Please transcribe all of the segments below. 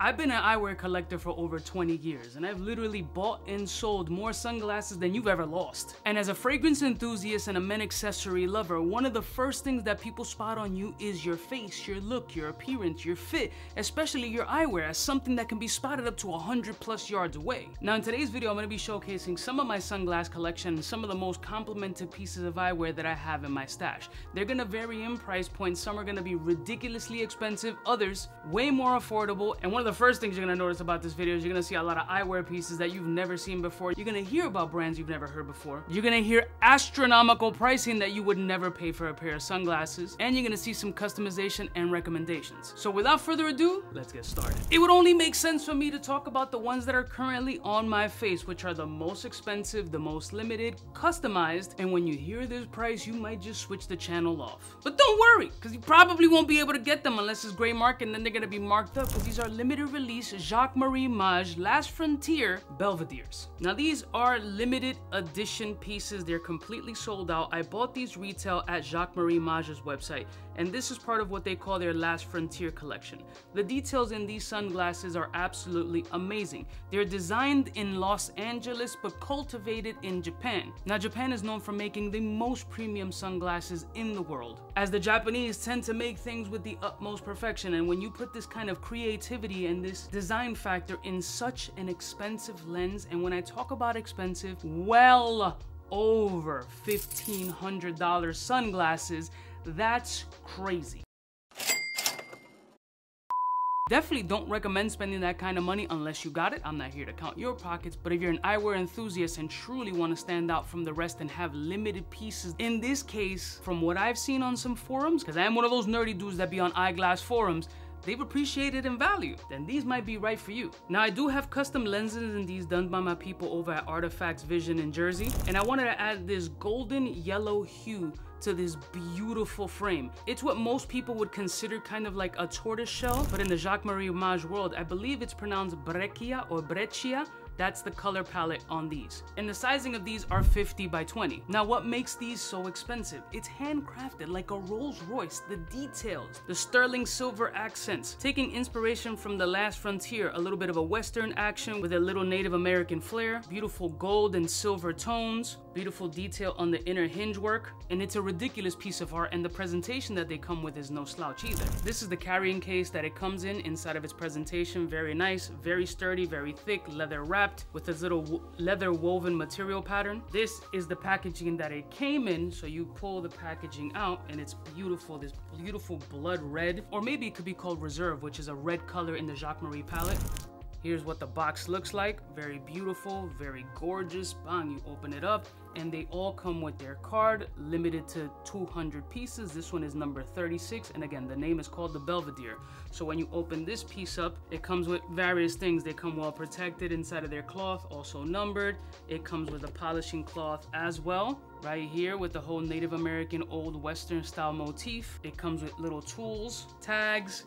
I've been an eyewear collector for over 20 years, and I've literally bought and sold more sunglasses than you've ever lost. And as a fragrance enthusiast and a men accessory lover, one of the first things that people spot on you is your face, your look, your appearance, your fit, especially your eyewear, as something that can be spotted up to 100+ yards away. Now in today's video, I'm going to be showcasing some of my sunglass collection and some of the most complimented pieces of eyewear that I have in my stash. They're going to vary in price points. Some are going to be ridiculously expensive, others way more affordable. And one of the first things you're going to notice about this video is you're going to see a lot of eyewear pieces that you've never seen before. You're going to hear about brands you've never heard before. You're going to hear astronomical pricing that you would never pay for a pair of sunglasses. And you're going to see some customization and recommendations. So without further ado, let's get started. It would only make sense for me to talk about the ones that are currently on my face, which are the most expensive, the most limited, customized, and when you hear this price, you might just switch the channel off. But don't worry, because you probably won't be able to get them unless it's gray market, and then they're going to be marked up, because these are limited release Jacques Marie Mage Last Frontier Belvederes. Now these are limited edition pieces. They're completely sold out. I bought these retail at Jacques Marie Mage's website, and this is part of what they call their Last Frontier collection. The details in these sunglasses are absolutely amazing. They're designed in Los Angeles but cultivated in Japan. Now Japan is known for making the most premium sunglasses in the world, as the Japanese tend to make things with the utmost perfection, and when you put this kind of creativity and this design factor in such an expensive lens, and when I talk about expensive, well over $1,500 sunglasses, that's crazy. Definitely don't recommend spending that kind of money unless you got it. I'm not here to count your pockets, but if you're an eyewear enthusiast and truly want to stand out from the rest and have limited pieces, in this case, from what I've seen on some forums, because I am one of those nerdy dudes that be on eyeglass forums, they've appreciated in value, then these might be right for you. Now I do have custom lenses in these done by my people over at Artifacts Vision in Jersey, and I wanted to add this golden yellow hue to this beautiful frame. It's what most people would consider kind of like a tortoise shell, but in the Jacques Marie Mage world, I believe it's pronounced Breccia or Breccia. That's the color palette on these. And the sizing of these are 50 by 20. Now what makes these so expensive? It's handcrafted like a Rolls Royce. The details, the sterling silver accents, taking inspiration from the Last Frontier, a little bit of a Western action with a little Native American flair, beautiful gold and silver tones, beautiful detail on the inner hinge work, and it's a ridiculous piece of art, and the presentation that they come with is no slouch either. This is the carrying case that it comes in inside of its presentation. Very nice, very sturdy, very thick, leather wrapped with this little leather woven material pattern. This is the packaging that it came in, so you pull the packaging out and it's beautiful, this beautiful blood red, or maybe it could be called Reserve, which is a red color in the Jacques Marie palette. Here's what the box looks like. Very beautiful, very gorgeous. Bang, you open it up and they all come with their card, limited to 200 pieces. This one is number 36, and again, the name is called the Belvedere. So when you open this piece up, it comes with various things. They come well protected inside of their cloth, also numbered. It comes with a polishing cloth as well, right here with the whole Native American old Western style motif. It comes with little tools, tags,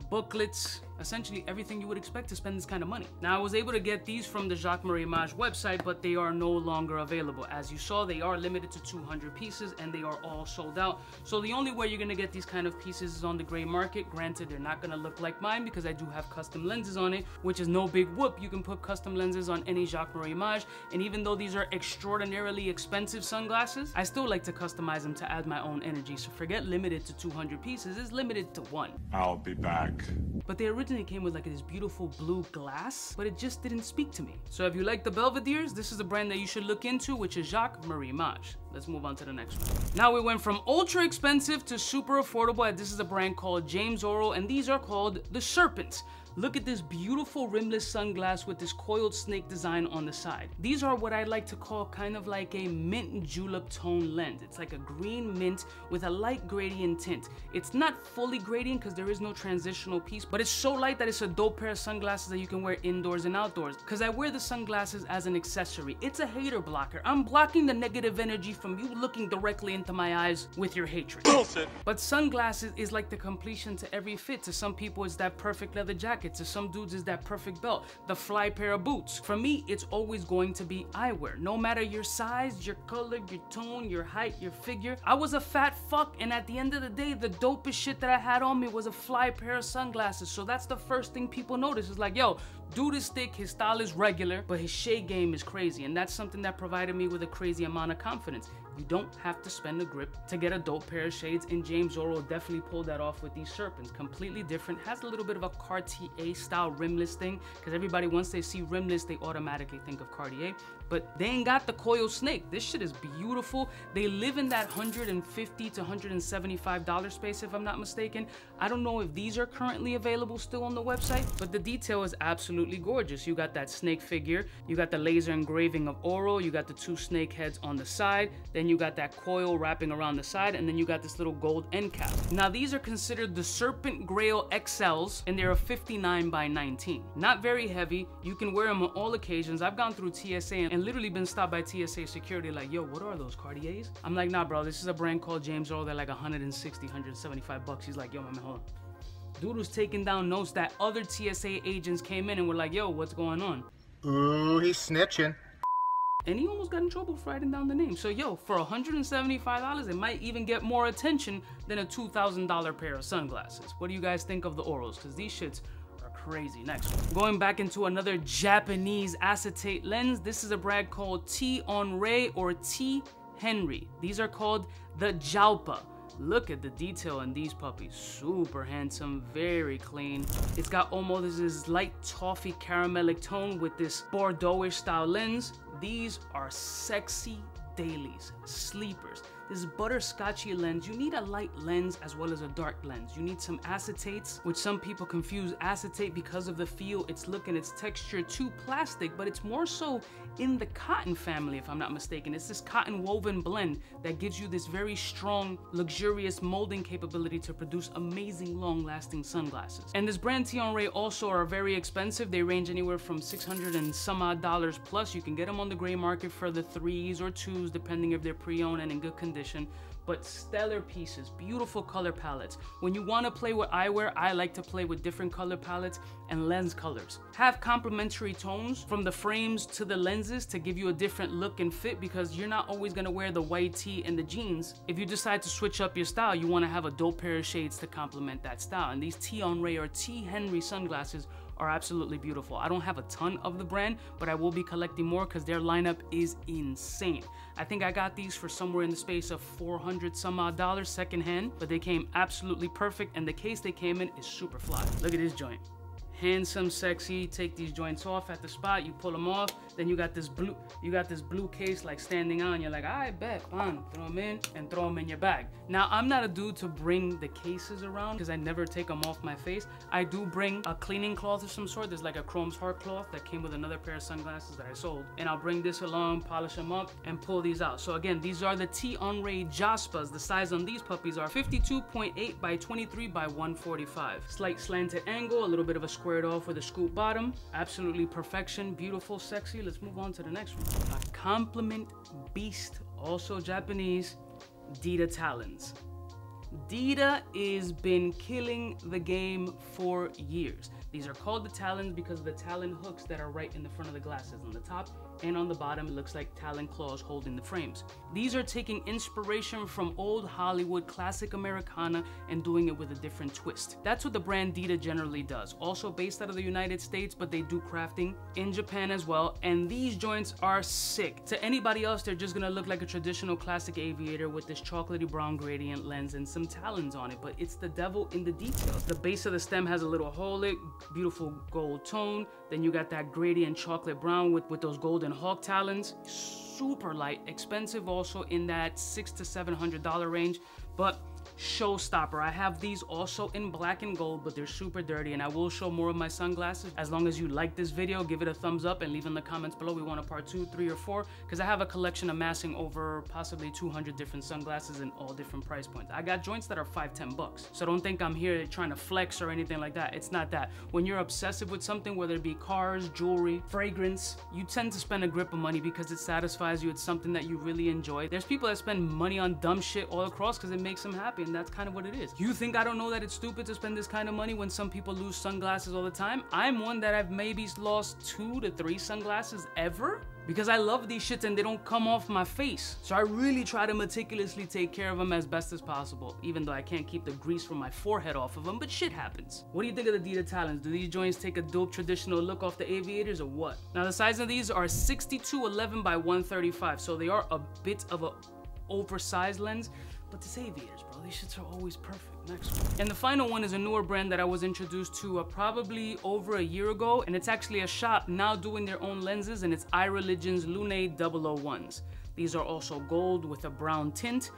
booklets, essentially everything you would expect to spend this kind of money. Now I was able to get these from the Jacques Marie Mage website, but they are no longer available. As you saw, they are limited to 200 pieces and they are all sold out. So the only way you're gonna get these kind of pieces is on the gray market. Granted, they're not gonna look like mine because I do have custom lenses on it, which is no big whoop. You can put custom lenses on any Jacques Marie Mage, and even though these are extraordinarily expensive sunglasses, I still like to customize them to add my own energy. So forget limited to 200 pieces, it's limited to one. I'll be back. But they originally came with like this beautiful blue glass, but it just didn't speak to me. So if you like the Belvederes, this is a brand that you should look into, which is Jacques Marie Mage. Let's move on to the next one. Now we went from ultra expensive to super affordable, and this is a brand called James Oral, and these are called the Serpents. Look at this beautiful rimless sunglass with this coiled snake design on the side. These are what I like to call kind of like a mint julep tone lens. It's like a green mint with a light gradient tint. It's not fully gradient because there is no transitional piece, but it's so light that it's a dope pair of sunglasses that you can wear indoors and outdoors. Because I wear the sunglasses as an accessory. It's a hater blocker. I'm blocking the negative energy from you looking directly into my eyes with your hatred. Bullshit. But sunglasses is like the completion to every fit. To some people, it's that perfect leather jacket. jacket. To some dudes, it's that perfect belt, the fly pair of boots. For me, it's always going to be eyewear. No matter your size, your color, your tone, your height, your figure. I was a fat fuck, and at the end of the day, the dopest shit that I had on me was a fly pair of sunglasses. So that's the first thing people notice. Is like, yo, dude is thick, his style is regular, but his shade game is crazy. And that's something that provided me with a crazy amount of confidence. You don't have to spend a grip to get a dope pair of shades, and James Oro definitely pulled that off with these Serpents. Completely different, has a little bit of a Cartier style rimless thing, because everybody, once they see rimless, they automatically think of Cartier, but they ain't got the coil snake. This shit is beautiful. They live in that $150 to $175 space, if I'm not mistaken. I don't know if these are currently available still on the website, but the detail is absolutely gorgeous. You got that snake figure, you got the laser engraving of Oro, you got the two snake heads on the side, then you got that coil wrapping around the side, and then you got this little gold end cap. Now these are considered the Serpent Grail XLs, and they're a 59 by 19. Not very heavy. You can wear them on all occasions. I've gone through TSA and literally been stopped by TSA security like, yo, what are those, Cartiers? I'm like, nah, bro, this is a brand called James Oro. They're like 160, 175 bucks. He's like, yo, my man, hold on. Dude was taking down notes that other TSA agents came in and were like, yo, what's going on? Ooh, he's snitching. And he almost got in trouble for writing down the name. So yo, for $175, it might even get more attention than a $2,000 pair of sunglasses. What do you guys think of the Oros? Because these shits are crazy. Next one. Going back into another Japanese acetate lens. This is a brand called T. Henry or T. Henry. These are called the Jalpa. Look at the detail in these puppies. Super handsome, very clean. It's got almost this light toffee caramelic tone with this Bordeaux-ish style lens. These are sexy dailies, sleepers. This butterscotchy lens, you need a light lens as well as a dark lens. You need some acetates, which some people confuse acetate because of the feel, its look, and its texture to plastic, but it's more so in the cotton family, if I'm not mistaken. It's this cotton woven blend that gives you this very strong, luxurious molding capability to produce amazing, long-lasting sunglasses. And this brand T. Henry also are very expensive. They range anywhere from $600 and some odd dollars plus. You can get them on the gray market for the 3s or 2s, depending if they're pre-owned and in good condition. But stellar pieces, beautiful color palettes. When you want to play with eyewear, I like to play with different color palettes and lens colors. Have complementary tones from the frames to the lenses to give you a different look and fit, because you're not always going to wear the white tee and the jeans. If you decide to switch up your style, you want to have a dope pair of shades to complement that style. And these T. Henry or T. Henry sunglasses are absolutely beautiful. I don't have a ton of the brand, but I will be collecting more because their lineup is insane. I think I got these for somewhere in the space of $400 some odd dollars secondhand, but they came absolutely perfect, and the case they came in is super fly. Look at this joint. Handsome, sexy. Take these joints off at the spot, you pull them off, then you got this blue case like standing on. You're like, I bet, fine, throw them in and throw them in your bag. Now, I'm not a dude to bring the cases around because I never take them off my face. I do bring a cleaning cloth of some sort. There's like a Chrome's Heart cloth that came with another pair of sunglasses that I sold, and I'll bring this along, polish them up, and pull these out. So again, these are the T. Henry Jaspas. The size on these puppies are 52.8 by 23 by 145. Slight slanted angle, a little bit of a squared off with a scoop bottom. Absolutely perfection, beautiful, sexy. Let's move on to the next one. A compliment beast, also Japanese, Dita Talons. Dita has been killing the game for years. These are called the Talons because of the talon hooks that are right in the front of the glasses. On the top and on the bottom, it looks like talon claws holding the frames. These are taking inspiration from old Hollywood classic Americana and doing it with a different twist. That's what the brand Dita generally does. Also based out of the United States, but they do crafting in Japan as well. And these joints are sick. To anybody else, they're just gonna look like a traditional classic aviator with this chocolatey brown gradient lens and some talons on it, but it's the devil in the details. The base of the stem has a little hole, beautiful gold tone. Then you got that gradient chocolate brown with those golden hawk talons. Super light, expensive also in that $600 to $700 range, but showstopper. I have these also in black and gold, but they're super dirty, and I will show more of my sunglasses. As long as you like this video, give it a thumbs up and leave in the comments below we want a part 2, 3, or 4, because I have a collection amassing over possibly 200 different sunglasses in all different price points. I got joints that are $5, $10, so don't think I'm here trying to flex or anything like that. It's not that. When you're obsessive with something, whether it be cars, jewelry, fragrance, you tend to spend a grip of money because it satisfies you. It's something that you really enjoy. There's people that spend money on dumb shit all across because it makes them happy, and that's kind of what it is. You think I don't know that it's stupid to spend this kind of money when some people lose sunglasses all the time? I'm one that I've maybe lost 2 to 3 sunglasses ever, because I love these shits and they don't come off my face. So I really try to meticulously take care of them as best as possible, even though I can't keep the grease from my forehead off of them, but shit happens. What do you think of the Dita Talons? Do these joints take a dope traditional look off the aviators or what? Now the size of these are 6211 by 135, so they are a bit of a oversized lens, but it's aviators, bro. These shits are always perfect. Next one. And the final one is a newer brand that I was introduced to probably over a year ago, and it's actually a shop now doing their own lenses, and it's iReligion's Lune 001s. These are also gold with a brown tint,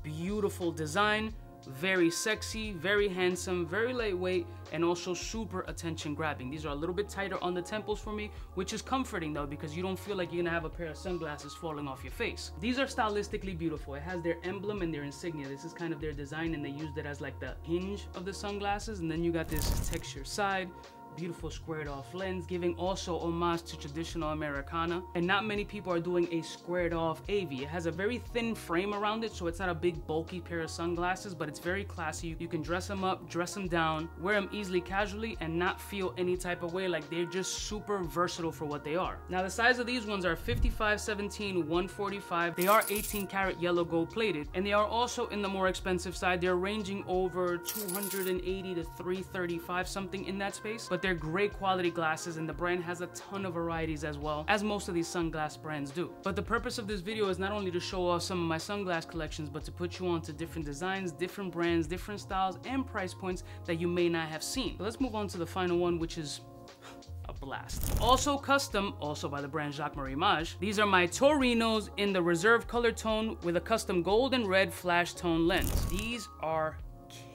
beautiful design, very sexy, very handsome, very lightweight, and also super attention grabbing. These are a little bit tighter on the temples for me, which is comforting though, because you don't feel like you're gonna have a pair of sunglasses falling off your face. These are stylistically beautiful. It has their emblem and their insignia. This is kind of their design, and they used it as like the hinge of the sunglasses. And then you got this texture side, beautiful squared off lens, giving also homage to traditional Americana. And not many people are doing a squared off AV. It has a very thin frame around it, so it's not a big bulky pair of sunglasses, but it's very classy. You can dress them up, dress them down, wear them easily casually, and not feel any type of way. Like, they're just super versatile for what they are. Now the size of these ones are 55/17 145. They are 18 karat yellow gold plated, and they are also in the more expensive side. They're ranging over 280 to 335, something in that space, but they're great quality glasses, and the brand has a ton of varieties as well, as most of these sunglass brands do. But the purpose of this video is not only to show off some of my sunglass collections, but to put you on to different designs, different brands, different styles, and price points that you may not have seen. But let's move on to the final one, which is a blast. Also custom, also by the brand Jacquemus Image. These are my Torinos in the reserve color tone with a custom gold and red flash tone lens. These are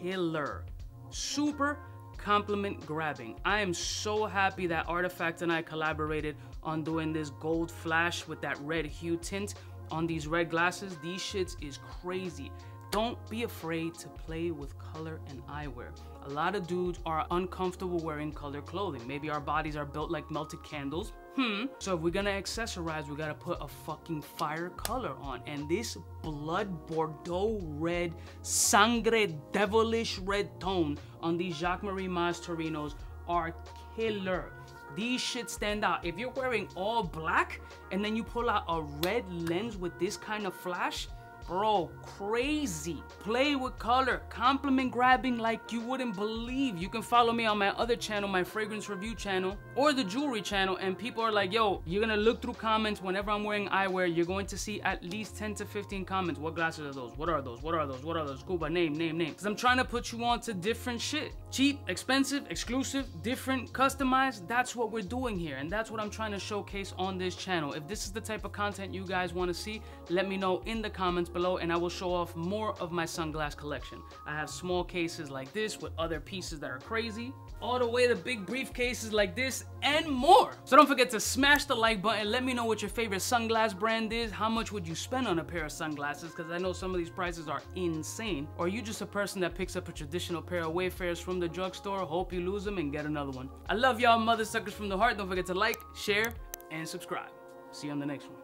killer. Super compliment grabbing. I am so happy that Artifact and I collaborated on doing this gold flash with that red hue tint on these red glasses. These shits is crazy. Don't be afraid to play with color and eyewear. A lot of dudes are uncomfortable wearing color clothing. Maybe our bodies are built like melted candles. So if we're gonna accessorize, we gotta put a fucking fire color on. And this blood Bordeaux red, sangre devilish red tone on these Jacquemus Image Torinos are killer. These shit stand out. If you're wearing all black and then you pull out a red lens with this kind of flash, bro, crazy. Play with color, compliment grabbing like you wouldn't believe. You can follow me on my other channel, my fragrance review channel, or the jewelry channel, and people are like, yo, you're gonna look through comments whenever I'm wearing eyewear, you're going to see at least 10 to 15 comments. What glasses are those? What are those? What are those? What are those? Scuba, name. Because I'm trying to put you on to different shit. Cheap, expensive, exclusive, different, customized. That's what we're doing here, and that's what I'm trying to showcase on this channel. If this is the type of content you guys want to see, let me know in the comments below, and I will show off more of my sunglass collection. I have small cases like this with other pieces that are crazy, all the way to big briefcases like this and more. So don't forget to smash the like button. Let me know what your favorite sunglass brand is. How much would you spend on a pair of sunglasses? Because I know some of these prices are insane. Or are you just a person that picks up a traditional pair of Wayfarers from the drugstore, hope you lose them, and get another one? I love y'all mother suckers from the heart. Don't forget to like, share, and subscribe. See you on the next one.